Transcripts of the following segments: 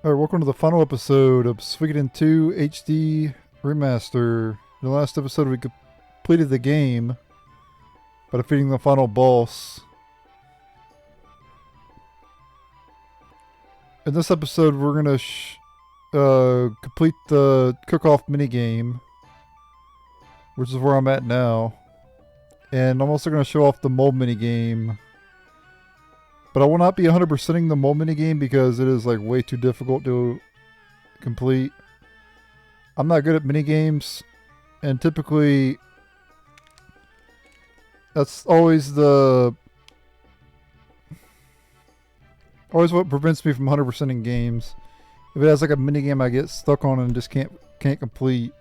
Alright, welcome to the final episode of Suikoden II HD Remaster. In the last episode we completed the game by defeating the final boss. In this episode we're going to complete the Cookoff minigame, which is where I'm at now. And I'm also going to show off the mole minigame. But I will not be 100%ing the mole minigame because it is like way too difficult to complete. I'm not good at minigames, and typically that's always what prevents me from 100%ing games. If it has like a minigame I get stuck on and just can't complete.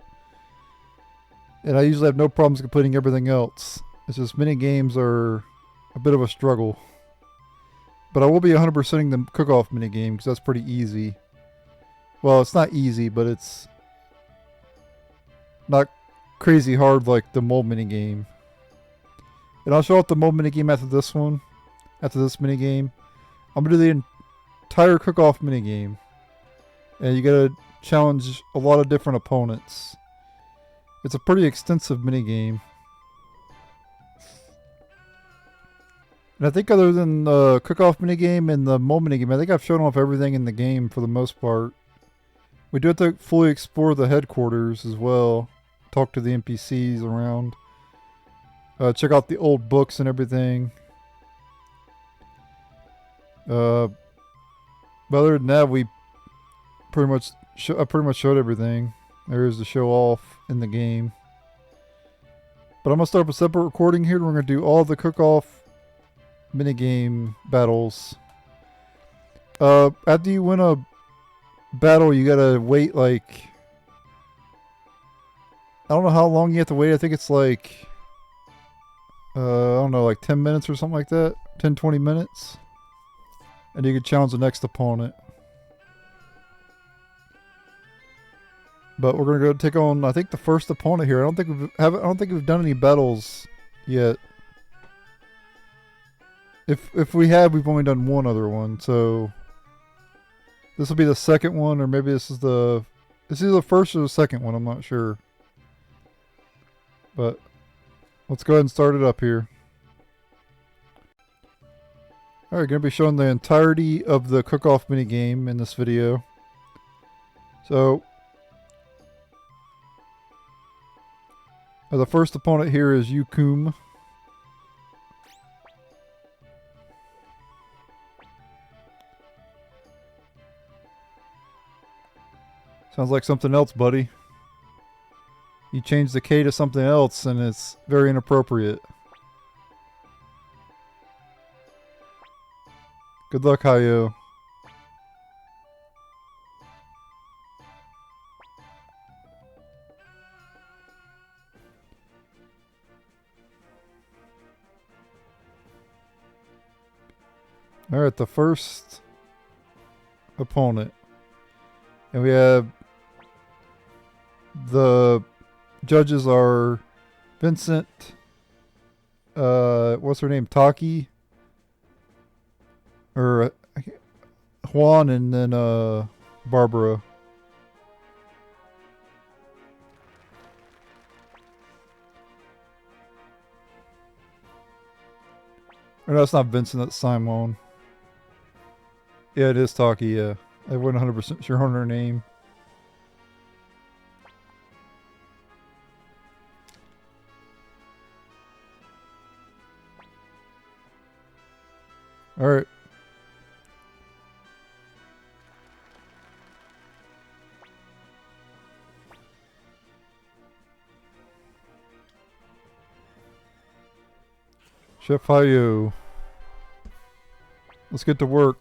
And I usually have no problems completing everything else. It's just minigames are a bit of a struggle. But I will be 100%ing the Cookoff minigame because that's pretty easy. Well, it's not easy, but it's not crazy hard like the mole minigame. And I'll show off the mole minigame after this one. After this minigame. I'm going to do the entire Cookoff minigame. And you got to challenge a lot of different opponents. It's a pretty extensive minigame. And I think other than the Cookoff minigame and the mole minigame, I think I've shown off everything in the game for the most part. We do have to fully explore the headquarters as well. Talk to the NPCs around. Check out the old books and everything. But other than that, I pretty much showed everything there is to show off in the game. But I'm going to start up a separate recording here. We're going to do all the Cookoff minigame battles. After you win a battle, you gotta wait like, I don't know how long you have to wait. I think it's like I don't know, like 10 minutes or something like that. 10-20 minutes. And you can challenge the next opponent. But we're gonna go take on, I think, the first opponent here. I don't think we've done any battles yet. If we have, we've only done one other one, so this will be the second one, or maybe this is either the first or the second one, I'm not sure. But let's go ahead and start it up here. Alright, going to be showing the entirety of the Cookoff minigame in this video. So the first opponent here is Yugioh. Sounds like something else, buddy. You changed the K to something else and it's very inappropriate. Good luck, Hayo. Alright, the first opponent. And we have the judges are Vincent, what's her name, Taki, or Juan, and then Barbara. Or no, it's not Vincent, that's Simon. Yeah, it is Taki, yeah. I wasn't 100% sure on her name. Alright. Chef Hayo. Let's get to work.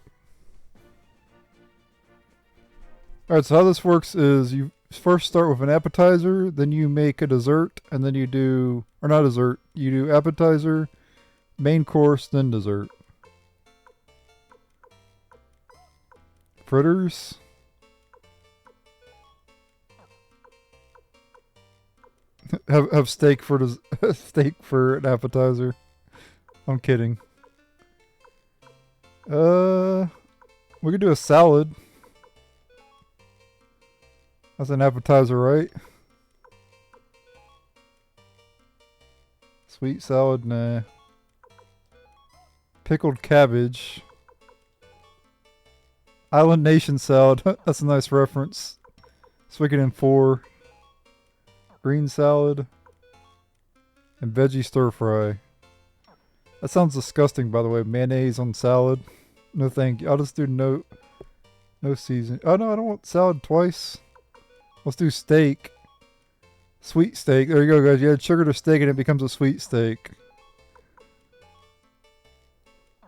Alright, so how this works is you first start with an appetizer, then you make a dessert, and then you do, or not dessert, you do appetizer, main course, then dessert. Fritters. have steak for an appetizer. I'm kidding. We could do a salad. That's an appetizer, right? Sweet salad, nah. Pickled cabbage. Island Nation salad. That's a nice reference. Suikoden 4. Green salad. And veggie stir fry. That sounds disgusting, by the way. Mayonnaise on salad. No thank you. I'll just do no season. Oh no, I don't want salad twice. Let's do steak. Sweet steak. There you go, guys. You add sugar to steak and it becomes a sweet steak.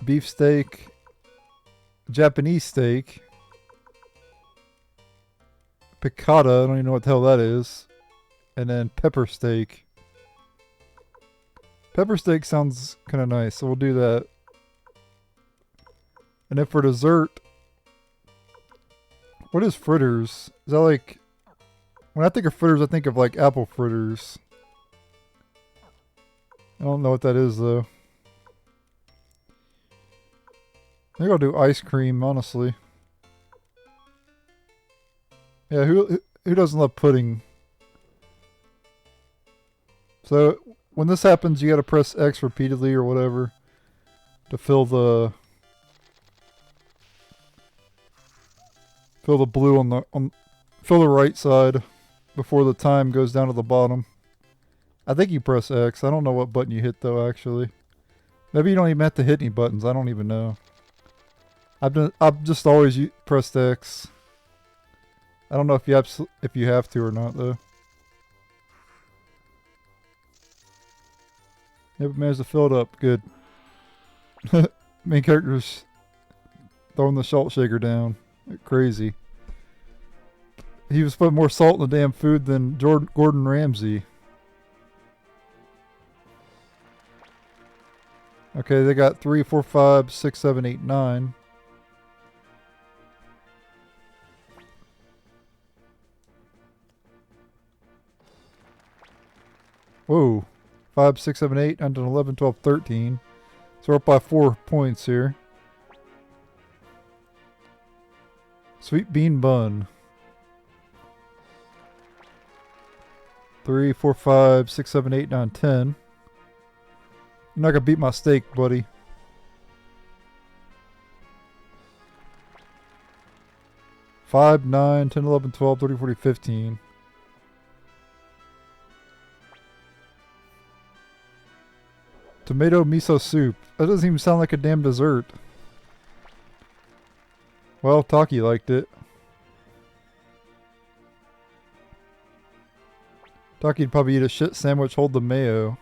Beef steak. Japanese steak. Piccata. I don't even know what the hell that is. And then pepper steak. Pepper steak sounds kind of nice, so we'll do that. And then for dessert, what is fritters? Is that like... When I think of fritters, I think of like apple fritters. I don't know what that is though. I think I'll do ice cream, honestly. Yeah, who doesn't love pudding? So when this happens, you got to press X repeatedly or whatever to fill the blue on fill the right side before the time goes down to the bottom. I think you press X. I don't know what button you hit though, actually. Maybe you don't even have to hit any buttons. I don't even know. I've just always pressed X. I don't know if you have to or not though. Yep, managed to fill it up. Good. Main character's throwing the salt shaker down. Crazy. He was putting more salt in the damn food than Gordon Ramsay. Okay, they got 3, 4, 5, 6, 7, 8, 9. Whoa. 5, 6, 7, 8, 9, 10, 11, 12, 13. So we're up by 4 points here. Sweet bean bun. 3, 4, 5, 6, 7, 8, 9, 10. You're not gonna beat my steak, buddy. Five, 9, 10, 11, 12, 13, 14, 15. Tomato miso soup. That doesn't even sound like a damn dessert. Well, Taki liked it. Taki'd probably eat a shit sandwich, hold the mayo.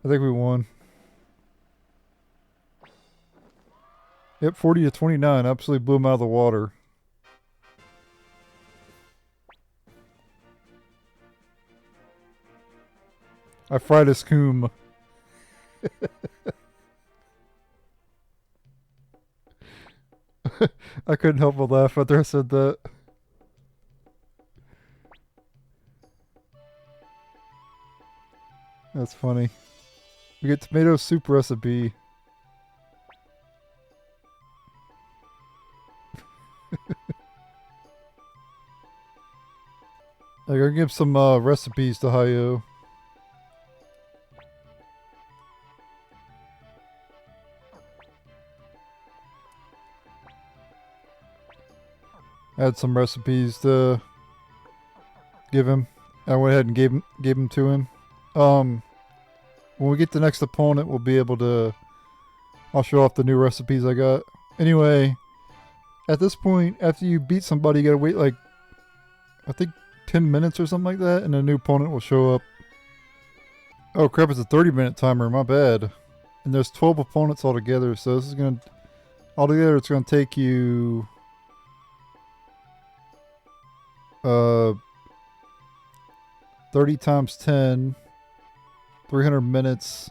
I think we won. Yep, 40 to 29. Absolutely blew him out of the water. I fried his coom. I couldn't help but laugh after I said that. That's funny. We get tomato soup recipe. I'm gonna give some recipes to Hayo. I had some recipes to give him. I went ahead and gave them to him. When we get the next opponent, we'll be able to... I'll show off the new recipes I got. Anyway, at this point, after you beat somebody, you gotta wait like, I think 10 minutes or something like that, and a new opponent will show up. Oh crap, it's a 30-minute timer, my bad. And there's 12 opponents altogether, so this is gonna... Altogether, it's gonna take you... 30 times 10... 300 minutes,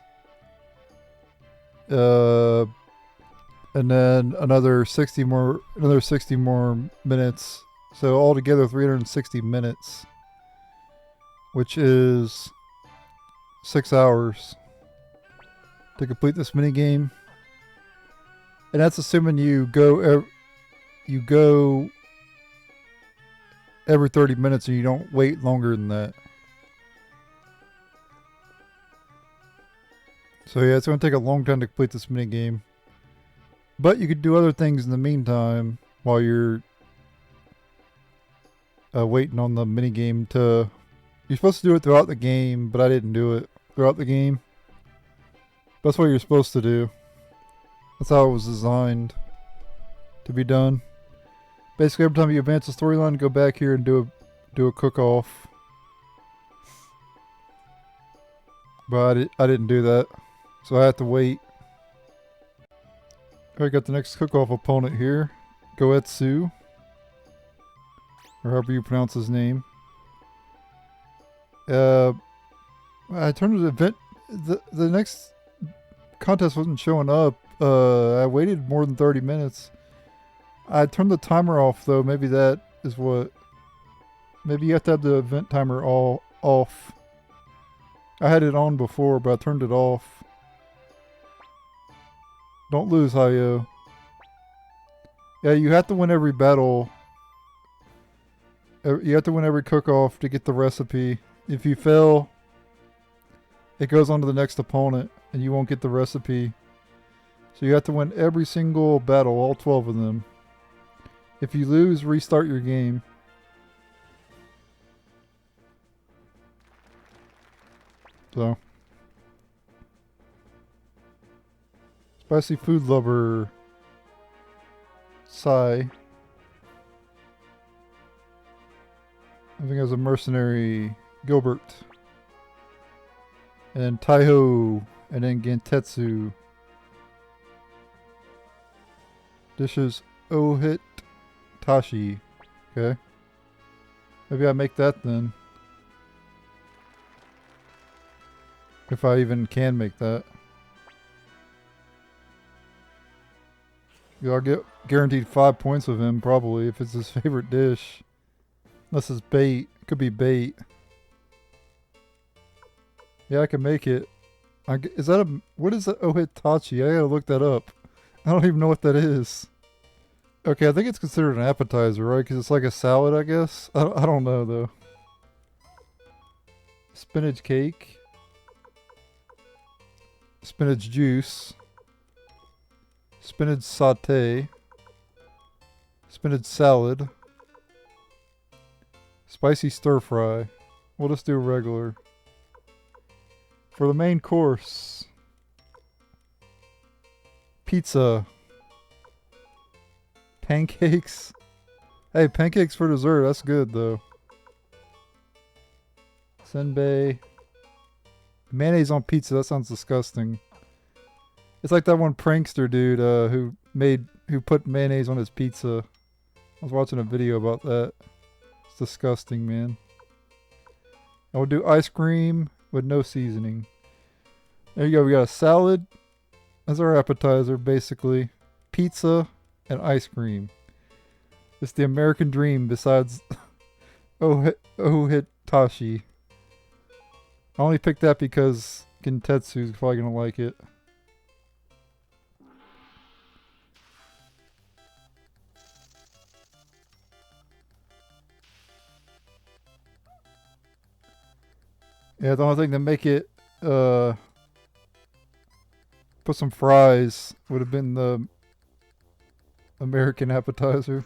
and then another 60 more minutes. So altogether 360 minutes, which is 6 hours. to complete this mini game. And that's assuming you go every 30 minutes and you don't wait longer than that. So yeah, it's going to take a long time to complete this mini game. But you could do other things in the meantime while you're waiting on the mini game to... You're supposed to do it throughout the game, but I didn't do it throughout the game. That's what you're supposed to do. That's how it was designed to be done. Basically, every time you advance the storyline, go back here and do a cook-off. But I didn't do that, so I had to wait. I got the next cook-off opponent here, Goetsu, or however you pronounce his name. I turned the event. The next contest wasn't showing up. I waited more than 30 minutes. I turned the timer off though. Maybe that is what. Maybe you have to have the event timer all off. I had it on before, but I turned it off. Don't lose, Hayo. Yeah, you have to win every battle. You have to win every cook-off to get the recipe. If you fail, it goes on to the next opponent, and you won't get the recipe. So you have to win every single battle, all 12 of them. If you lose, restart your game. So. Spicy food lover. Sai. I think as a mercenary, Gilbert. And then Taiho. And then Gentetsu. This is Ohit Tashi. Okay. Maybe I make that then. If I even can make that. Yeah, I'll get guaranteed 5 points of him probably if it's his favorite dish. Unless it's bait. It could be bait. Yeah, I can make it. Is that a... What is the Ohitachi? I gotta look that up. I don't even know what that is. Okay, I think it's considered an appetizer, right? Because it's like a salad, I guess? I don't know, though. Spinach cake. Spinach juice. Spinach sauté. Spinach salad. Spicy stir fry. We'll just do regular. For the main course. Pizza. Pancakes. Hey, pancakes for dessert. That's good, though. Senbei. Mayonnaise on pizza. That sounds disgusting. It's like that one prankster dude who put mayonnaise on his pizza. I was watching a video about that. It's disgusting, man. I would do ice cream with no seasoning. There you go. We got a salad as our appetizer, basically. Pizza and ice cream. It's the American dream besides Ohitachi. I only picked that because Gentetsu's probably going to like it. Yeah, the only thing to make it put some fries would have been the American appetizer.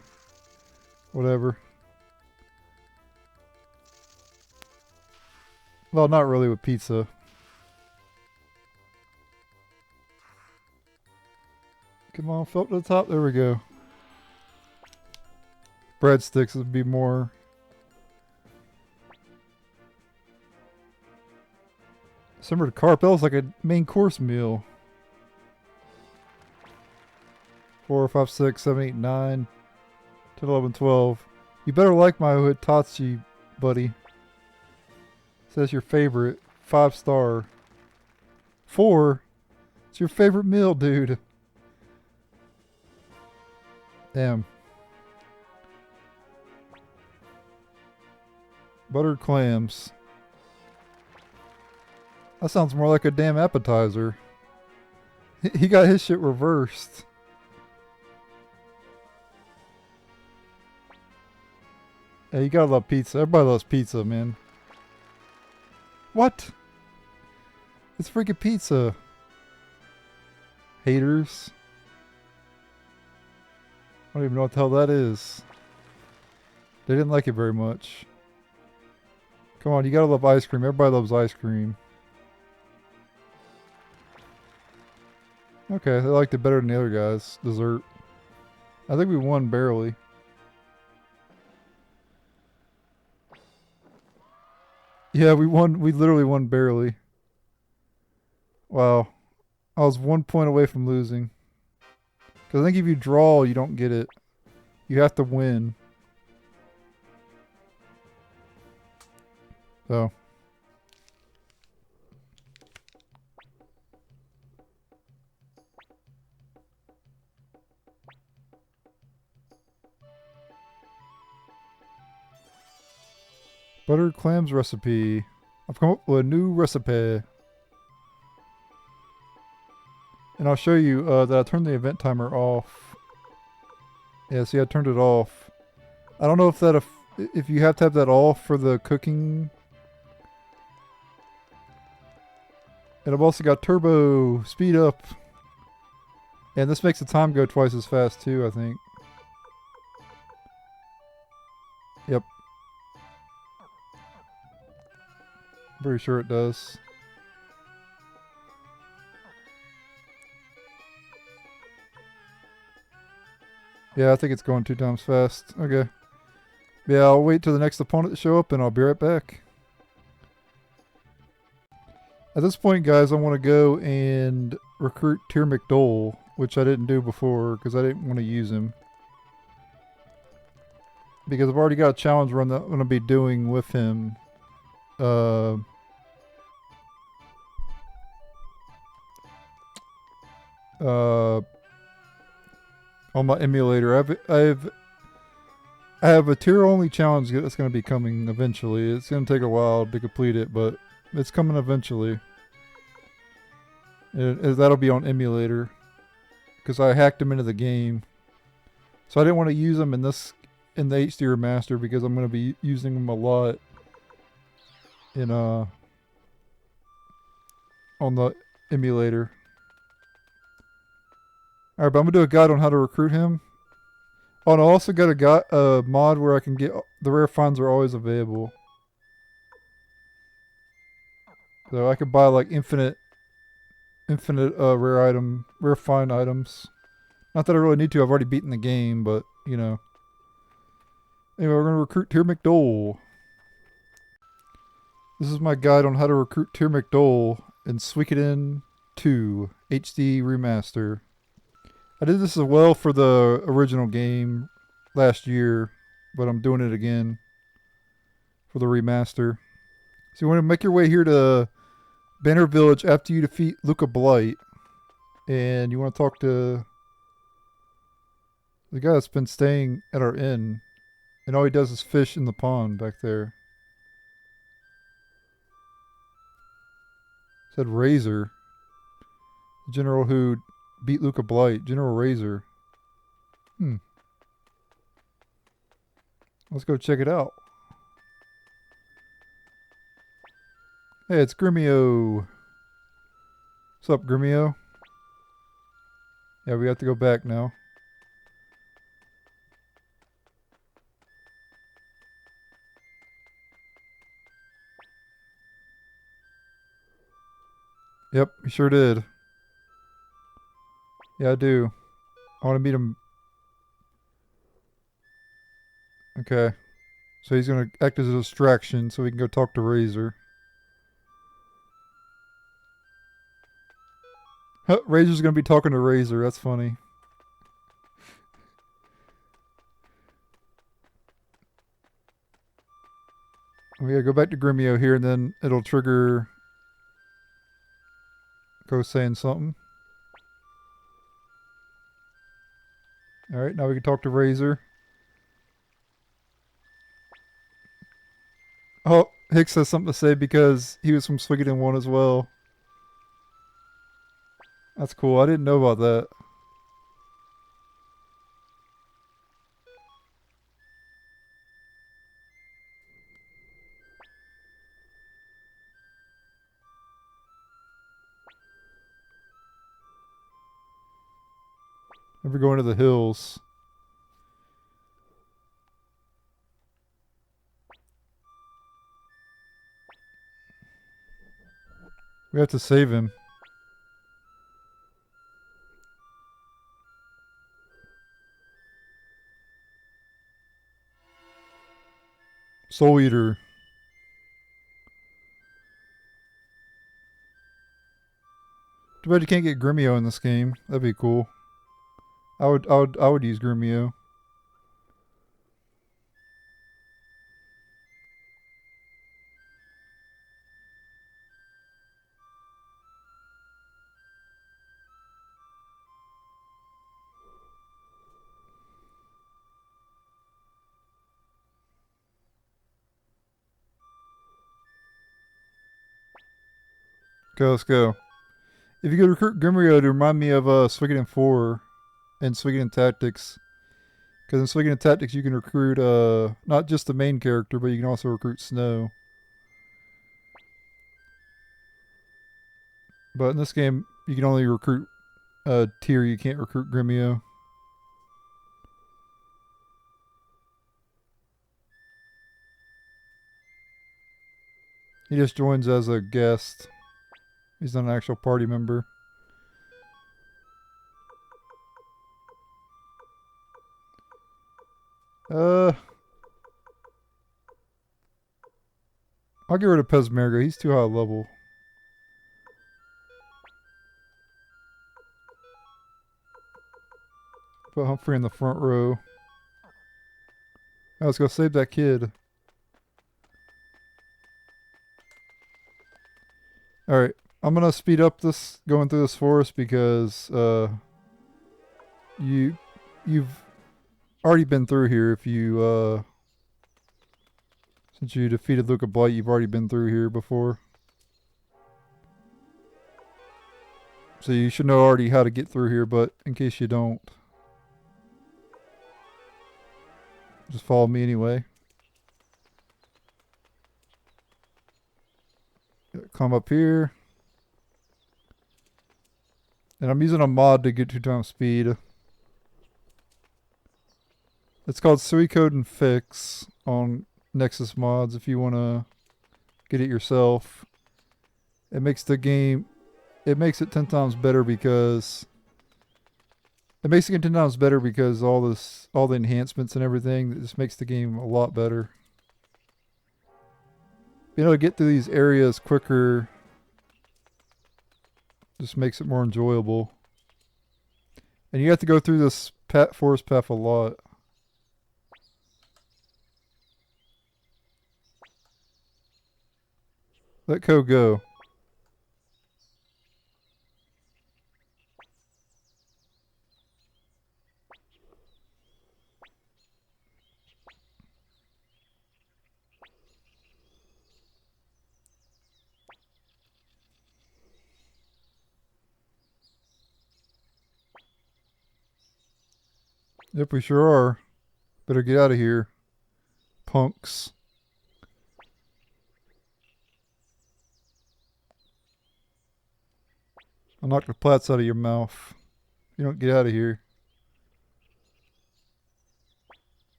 Whatever. Well, not really with pizza. Come on, fill up to the top. There we go. Breadsticks would be more. Simmered carp. That was like a main course meal. 4, 5, 6, 7, 8, 9, 10, 11, 12. You better like my Ohitachi, buddy. Says your favorite. 5-star. 4? It's your favorite meal, dude. Damn. Buttered clams. That sounds more like a damn appetizer. He got his shit reversed. Yeah, you gotta love pizza. Everybody loves pizza, man. What? It's freaking pizza. Haters. I don't even know what the hell that is. They didn't like it very much. Come on, you gotta love ice cream. Everybody loves ice cream. Okay, they liked it better than the other guys. Dessert. I think we won barely. Yeah, we won. We literally won barely. Wow. I was 1 point away from losing. Because I think if you draw, you don't get it. You have to win. So. Buttered clams recipe. I've come up with a new recipe. And I'll show you that I turned the event timer off. Yeah, see, I turned it off. I don't know if that if you have to have that off for the cooking. And I've also got turbo speed up. And this makes the time go twice as fast too, I think. Yep. Pretty sure it does. Yeah, I think it's going 2 times fast. Okay. Yeah, I'll wait till the next opponent to show up and I'll be right back. At this point, guys, I want to go and recruit Tir Mcdohl, which I didn't do before because I didn't want to use him. Because I've already got a challenge run that I'm going to be doing with him. On my emulator. I have a tier only challenge that's going to be coming eventually. It's going to take a while to complete it, but it's coming eventually. That'll be on emulator because I hacked him into the game. So I didn't want to use him in the HD Remaster because I'm going to be using him a lot in on the emulator. Alright, but I'm going to do a guide on how to recruit him. Oh, and I also got a mod where I can get... The rare finds are always available. So I could buy like infinite rare find items. Not that I really need to, I've already beaten the game, but, you know. Anyway, we're going to recruit Tir Mcdohl. This is my guide on how to recruit Tir Mcdohl in Suikoden II HD Remaster. I did this as well for the original game last year, but I'm doing it again for the remaster. So you want to make your way here to Banner Village after you defeat Luca Blight. And you want to talk to the guy that's been staying at our inn. And all he does is fish in the pond back there. It said Razor. The general who beat Luca Blight. General Razor. Let's go check it out. Hey, it's Yugioh. What's up, Yugioh? Yeah, we have to go back now. Yep, we sure did. Yeah, I do. I want to meet him. Okay. So he's going to act as a distraction so we can go talk to Razor. Huh, Razor's going to be talking to Razor. That's funny. We gotta go back to Yugioh here and then it'll trigger... Go saying something. Alright, now we can talk to Razor. Oh, Hicks has something to say because he was from Suikoden 1 as well. That's cool. I didn't know about that. Never going to the hills. We have to save him. Soul Eater. Too bad you can't get Gremio in this game. That'd be cool. I would use Gremio. Okay, let's go. If you could recruit Gremio to remind me of Suikoden 4 and Suikoden Tactics. Because in Suikoden Tactics you can recruit not just the main character, but you can also recruit Snow. But in this game, you can only recruit Tir, you can't recruit Gremio. He just joins as a guest. He's not an actual party member. I'll get rid of Pesmerga. He's too high level. Put Humphrey in the front row. Oh, let's go save that kid. Alright, I'm gonna speed up this going through this forest because you've already been through here. If you since you defeated Luca Blight, you've already been through here before. So you should know already how to get through here, but in case you don't, just follow me anyway. Come up here. And I'm using a mod to get 2x speed. It's called Suikoden Fix on Nexus Mods if you want to get it yourself. It makes the game, it makes it 10 times better because all the enhancements and everything, it just makes the game a lot better. Being able to get through these areas quicker just makes it more enjoyable. And you have to go through this forest path a lot. Let Ko go. Yep, we sure are. Better get out of here, punks. I'll knock the plats out of your mouth. You don't get out of here.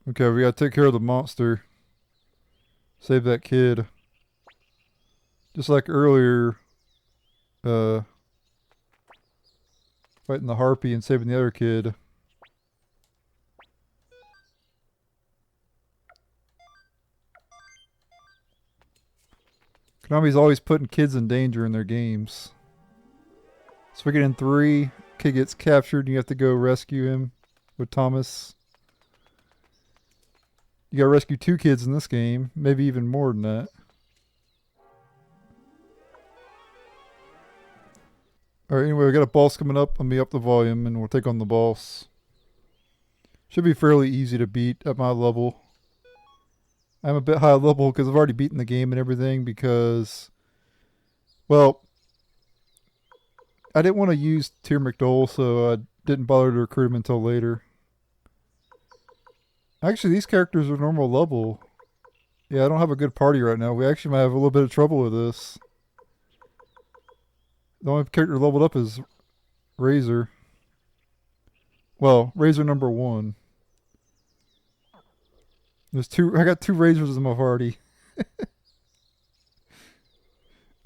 Okay, we gotta take care of the monster. Save that kid. Just like earlier, fighting the harpy and saving the other kid. Konami's always putting kids in danger in their games. Suikoden 3, kid gets captured and you have to go rescue him with Thomas. You gotta rescue 2 kids in this game, maybe even more than that. Alright, anyway, we got a boss coming up. Let me up the volume and we'll take on the boss. Should be fairly easy to beat at my level. I'm a bit high level because I've already beaten the game and everything because, well, I didn't want to use Tir Mcdohl, so I didn't bother to recruit him until later. Actually, these characters are normal level. Yeah, I don't have a good party right now. We actually might have a little bit of trouble with this. The only character leveled up is Razor. Well, Razor number 1. There's two. I got 2 Razors in my party.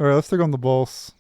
Alright, let's take on the boss.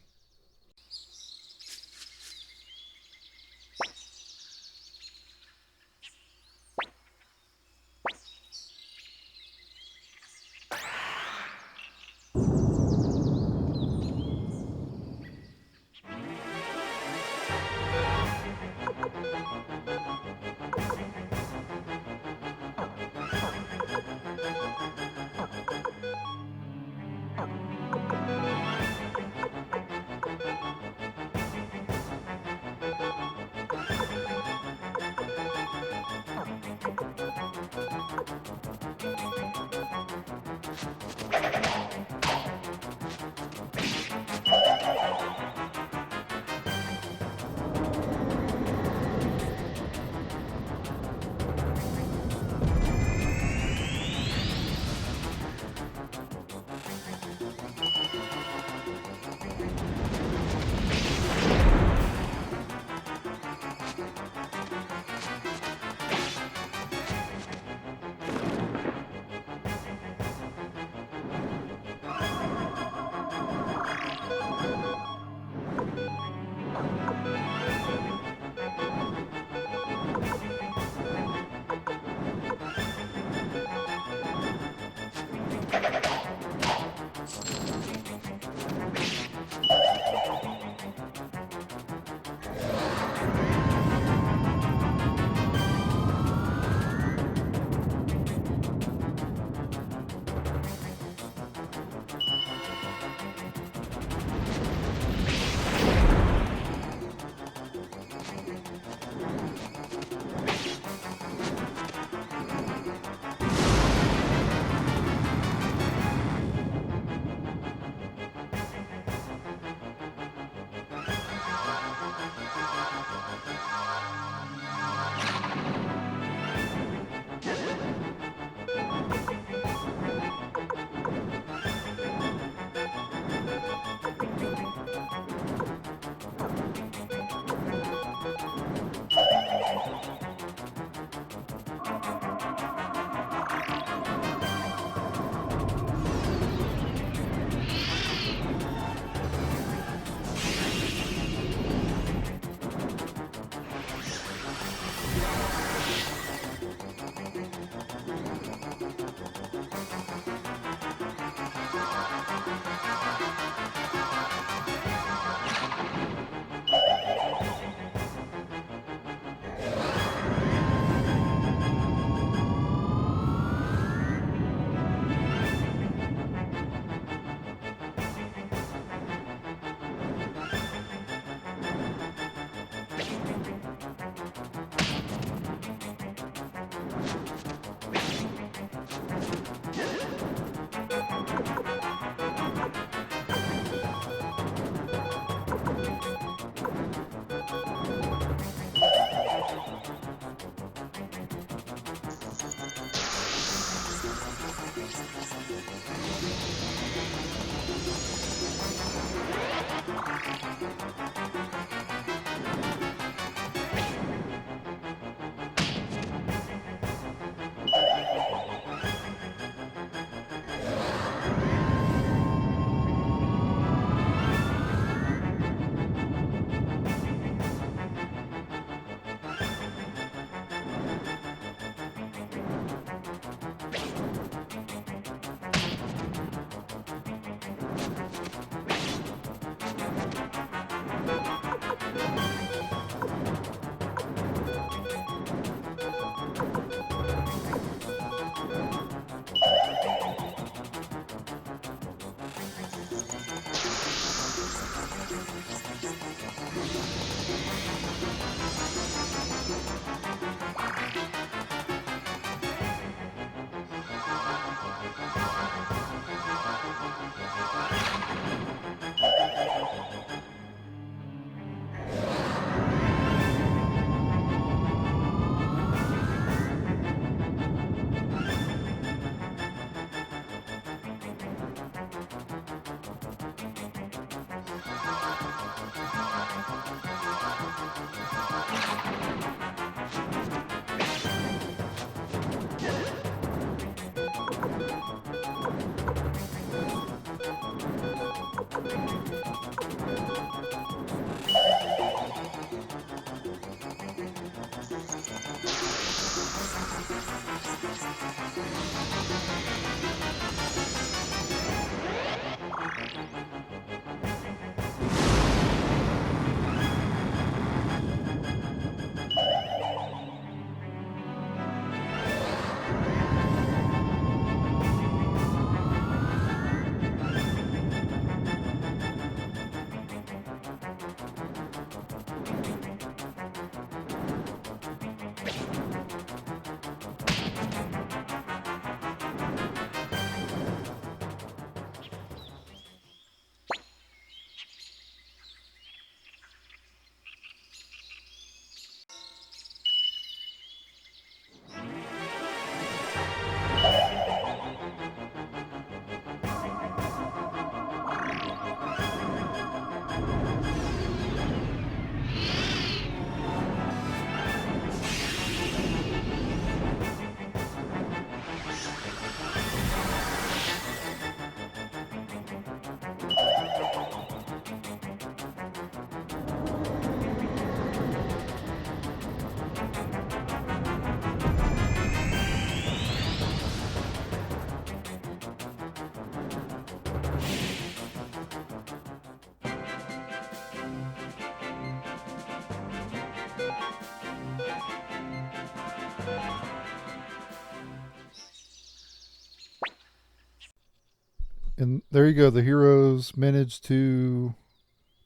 And there you go. The heroes managed to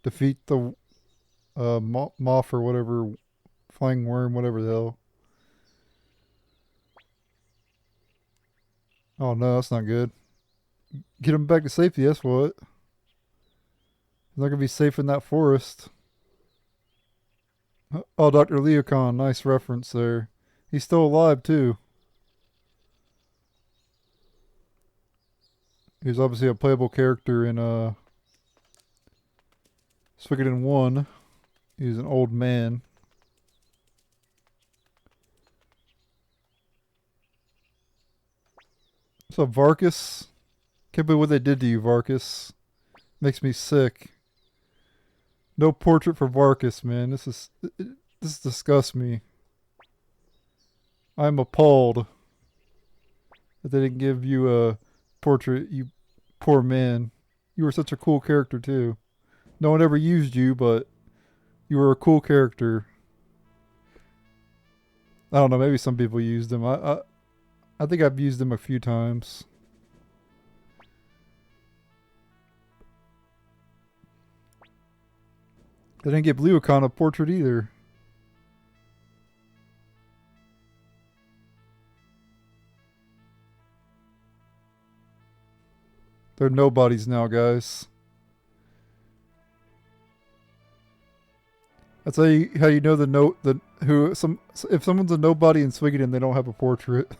defeat the moth or whatever, flying worm, whatever the hell. Oh no, that's not good. Get him back to safety, that's what. He's not gonna be safe in that forest. Oh, Dr. Leocon, nice reference there. He's still alive too. He's obviously a playable character in Suikoden 1. He's an old man. What's up, Varkas? Can't believe what they did to you, Varkas. Makes me sick. No portrait for Varkas, man. This disgusts me. I'm appalled that they didn't give you a portrait, you poor man. You were such a cool character too. No one ever used you, but you were a cool character. I don't know, maybe some people used him. I think I've used him a few times. They didn't give Leocon a portrait either. They're nobodies now, guys. That's how you know if someone's a nobody in Suikoden, they don't have a portrait.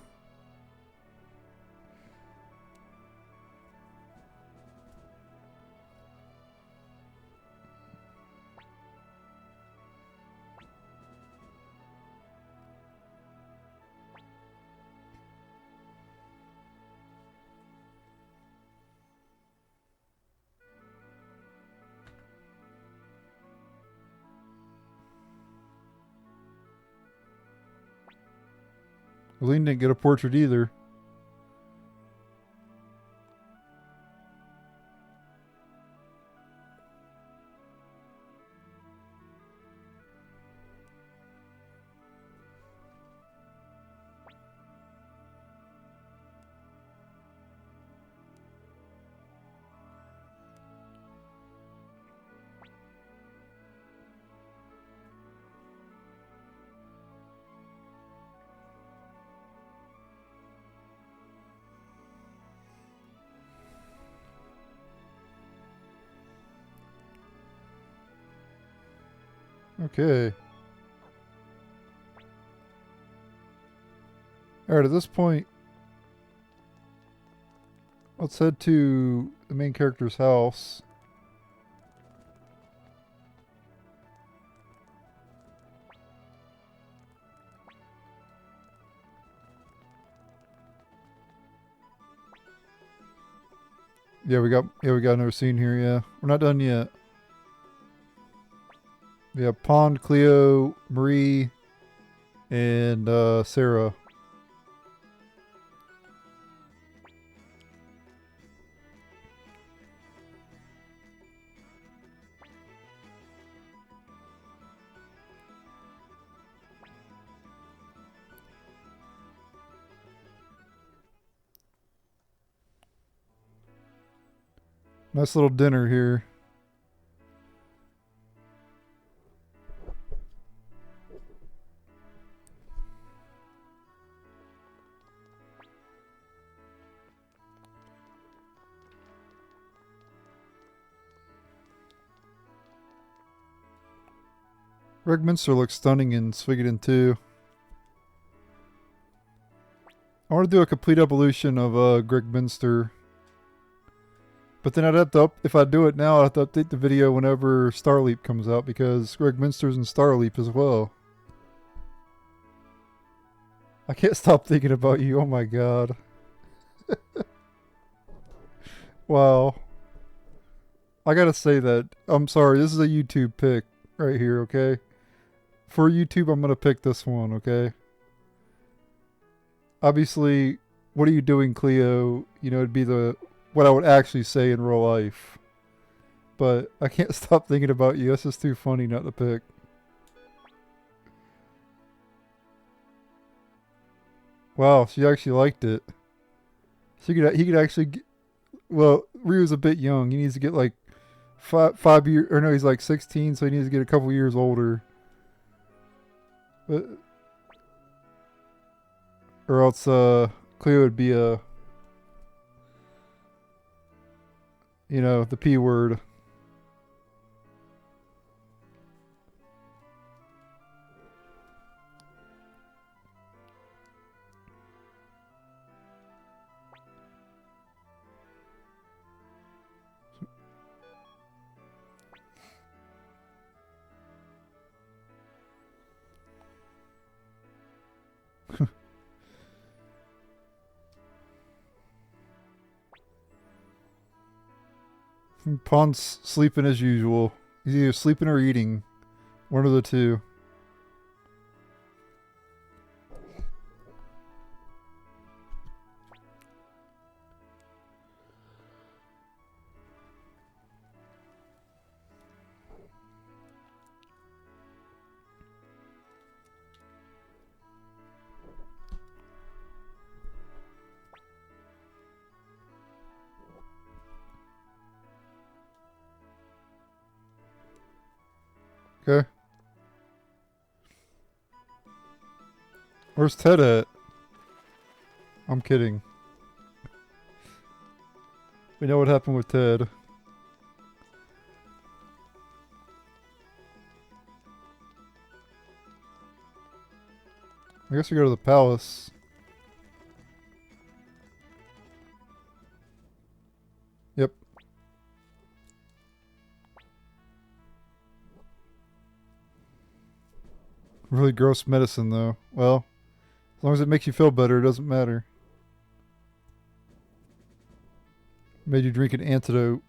Aline didn't get a portrait either. Okay. Alright, at this point, let's head to the main character's house. Yeah, we got another scene here, yeah. We're not done yet. We have Pond, Cleo, Marie, and Sarah. Nice little dinner here. Regminster looks stunning in Suikoden 2. I want to do a complete evolution of Greg Minster. But then I'd have to, if I do it now, I'd have to update the video whenever Starleap comes out because Greg Minster's in Starleap as well. I can't stop thinking about you, oh my god. Wow. I gotta say that, I'm sorry, this is a YouTube pick right here, okay? For YouTube, I'm gonna pick this one, okay? Obviously, what are you doing, Cleo? You know, it'd be what I would actually say in real life. But I can't stop thinking about you. That's just too funny not to pick. Wow, she actually liked it. He could actually, well, Ryu's a bit young. He needs to get like 5 years, or no, he's like 16, so he needs to get a couple years older. But, or else Cleo would be a, you know, the P word. Pon's sleeping as usual. He's either sleeping or eating. One of the two. Okay. Where's Ted at? I'm kidding. We know what happened with Ted. I guess we go to the palace. Yep. Really gross medicine, though. Well, as long as it makes you feel better, it doesn't matter. Made you drink an antidote.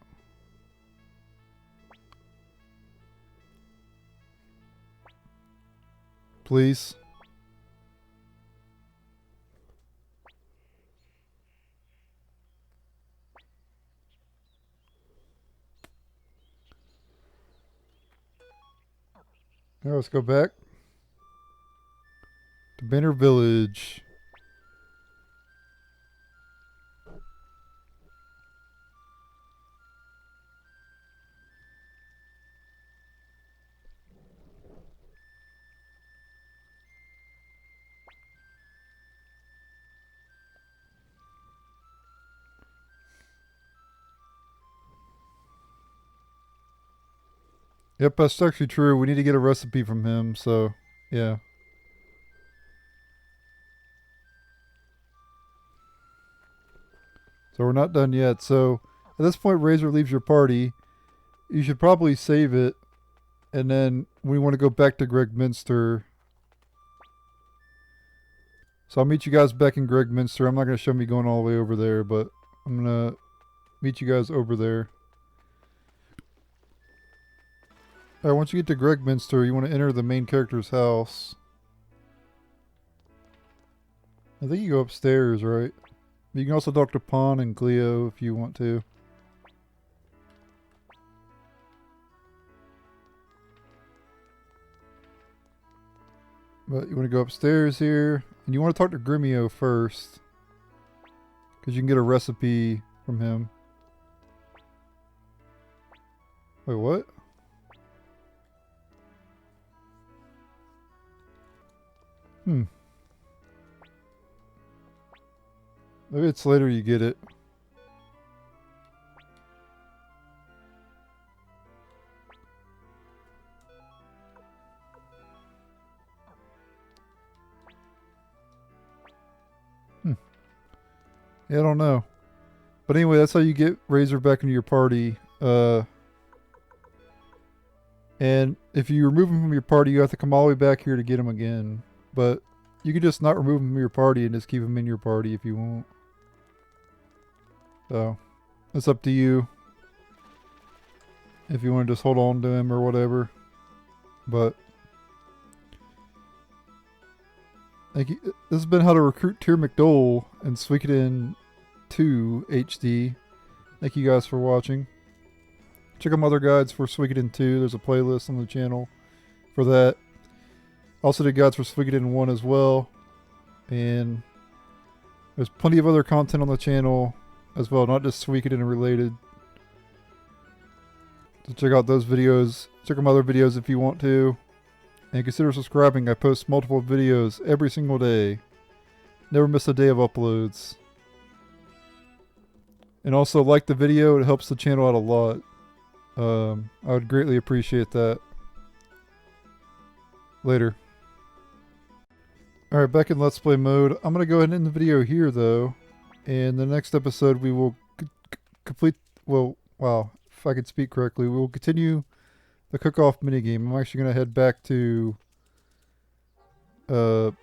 Please. Now let's go back to Banner Village. Yep, that's actually true. We need to get a recipe from him, so yeah. So we're not done yet. So at this point, Razor leaves your party. You should probably save it, and then we want to go back to Greg Minster. So I'll meet you guys back in Greg Minster. I'm not going to show me going all the way over there, but I'm going to meet you guys over there. Alright, once you get to Greg Minster, you want to enter the main character's house. I think you go upstairs, right? You can also talk to Pon and Cleo if you want to. But you want to go upstairs here. And you want to talk to Gremio first. Because you can get a recipe from him. Wait, what? Maybe it's later you get it. Yeah, I don't know. But anyway, that's how you get Razor back into your party. And if you remove him from your party, you have to come all the way back here to get him again. But you can just not remove him from your party and just keep him in your party if you want. So, it's up to you. If you want to just hold on to him or whatever. But, thank you. This has been how to recruit Tir Mcdohl in Suikoden II HD. Thank you guys for watching. Check out my other guides for Suikoden 2. There's a playlist on the channel for that. Also did guides for Suikoden 1 as well. And there's plenty of other content on the channel as well, not just Suikoden related. So check out those videos. Check out my other videos if you want to. And consider subscribing. I post multiple videos every single day. Never miss a day of uploads. And also like the video. It helps the channel out a lot. I would greatly appreciate that. Later. Alright, back in Let's Play mode. I'm going to go ahead and end the video here though. In the next episode we will complete... Well, wow. If I could speak correctly. We will continue the Cookoff minigame. I'm actually going to head back to... Well,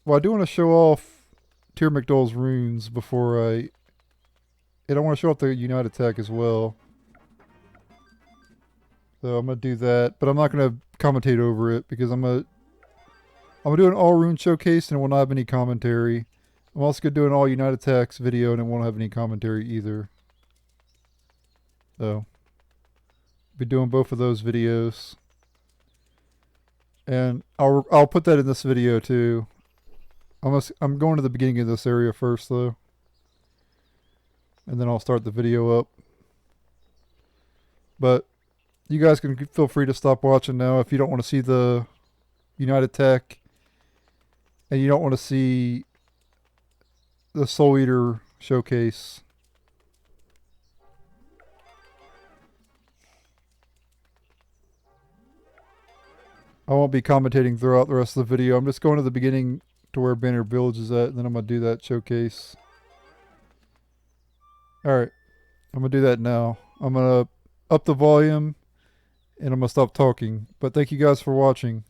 I do want to show off Tir Mcdohl's runes before I... And I want to show off the Unite attack as well. So I'm going to do that. But I'm not going to commentate over it because I'm going to do an all rune showcase and it will not have any commentary. I'm also going to do an all Unite attacks video and it won't have any commentary either. So, be doing both of those videos. And I'll put that in this video too. I'm going to the beginning of this area first though. And then I'll start the video up. But you guys can feel free to stop watching now if you don't want to see the Unite attack. And you don't want to see the Soul Eater showcase. I won't be commentating throughout the rest of the video. I'm just going to the beginning to where Banner Village is at, and then I'm going to do that showcase. Alright, I'm going to do that now. I'm going to up the volume, and I'm going to stop talking. But thank you guys for watching.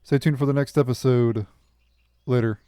Stay tuned for the next episode. Later.